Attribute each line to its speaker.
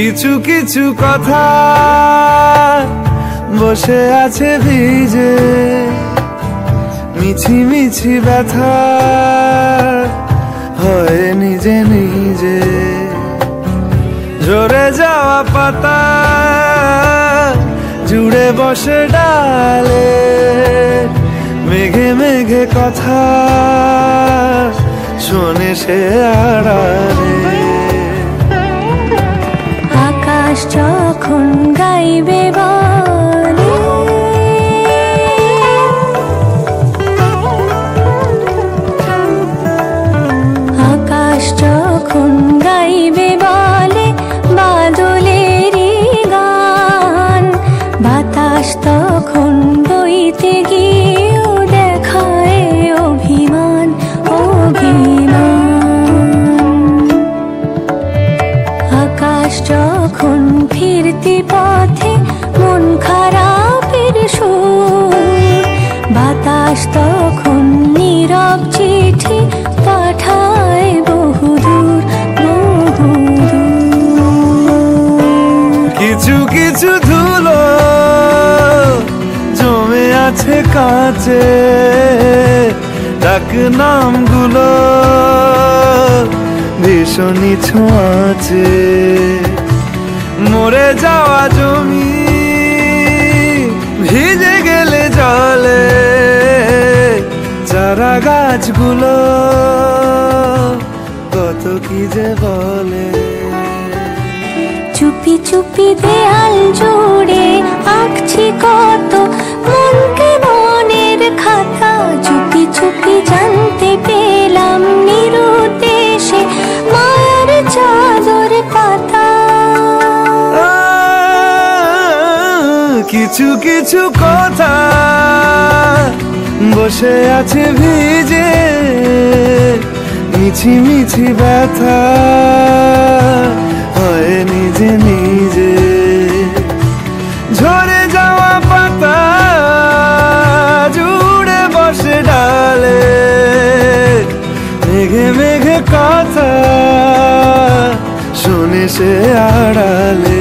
Speaker 1: কিছু কিছু কথা বসে আছে ভিজে, মিছি মিছি ব্যথা হয় নিজে নিজে। ঝরে যাওয়া পাতা জুড়ে বসে ডালে, মেঘে মেঘে কথা শোনে সে আড়ালে।
Speaker 2: আকাশ যখন গাইবে বলে, আকাশ যখন গাইবে বলে বাদলেরই গান, বাতাস তখন বইতে গিয়েও দেখায় অভিমান অভিমান। আকাশ যখন ফিরতি পথে মন খারাপের সুর, বাতাস তখন নীরব চিঠি পাঠায় বহুদূর বহুদূর।
Speaker 1: কিছু কিছু ধুলো জমে আছে কাঁচে, ডাক নামগুলো ভীষণই ছোঁয়াচে। মরে যাওয়া জমি ভিজে গেলে জলে, চারা গাছগুলো কত কি যে বলে।
Speaker 2: চুপি চুপি দেয়াল জুড়ে আঁকছি কত মনকে মনের খাতা, চুপি চুপি জানতে পেলাম নিরুদ্দেশে মায়ার চাদর পাতা।
Speaker 1: কিছু কিছু কথা বসে আছে ভিজে, মিছি মিছি ব্যথা হয় নিজে নিজে। ঝরে যাওয়া পাতা জুড়ে বসে ডালে, মেঘে মেঘে কথা শোনে সে আড়ালে।